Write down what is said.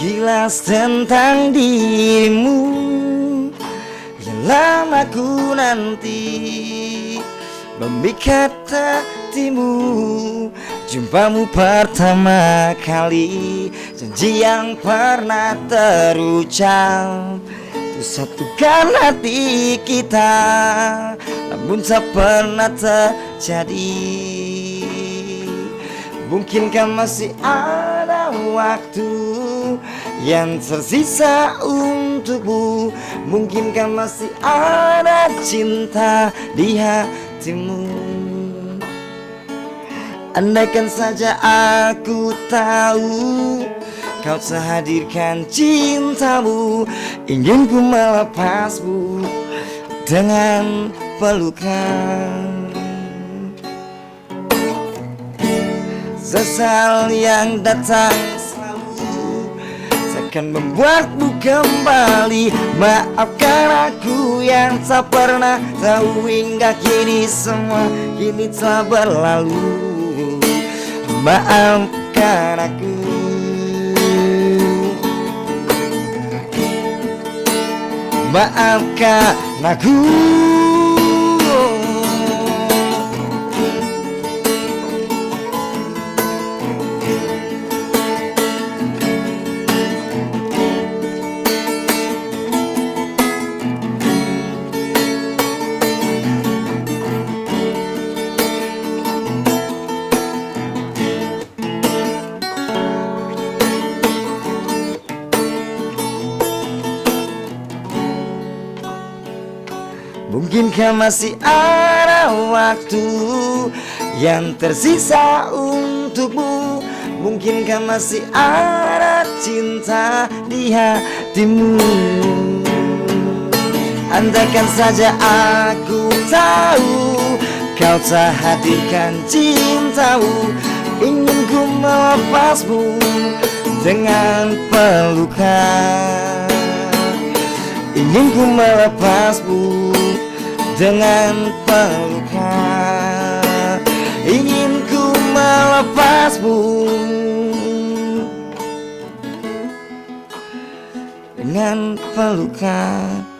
sekilas tentang dirimu yang lama ku nanti, memikat hatimu. Jumpamu pertama kali, janji yang pernah terucap untuk satukan hati kita, namun tak pernah terjadi. Mungkinkah masih ada waktu yang tersisa untukmu? Mungkinkah masih ada cinta di hatimu? Andaikan saja aku tahu kau tak hadirkan cintamu, ingin ku melepasmu dengan pelukan. Sesal yang datang selalu takkan membuatmu kembali. Maafkan aku yang tak pernah tahu hingga kini, semua kini telah berlalu. Maafkan aku, maafkan aku. Mungkinkah masih ada waktu yang tersisa untukmu? Mungkinkah masih ada cinta di hatimu? Andaikan saja aku tahu kau tak hadirkan cintamu, ingin ku melepasmu dengan pelukan. Ingin ku melepasmu dengan pelukan. Ingin ku melepasmu dengan pelukan.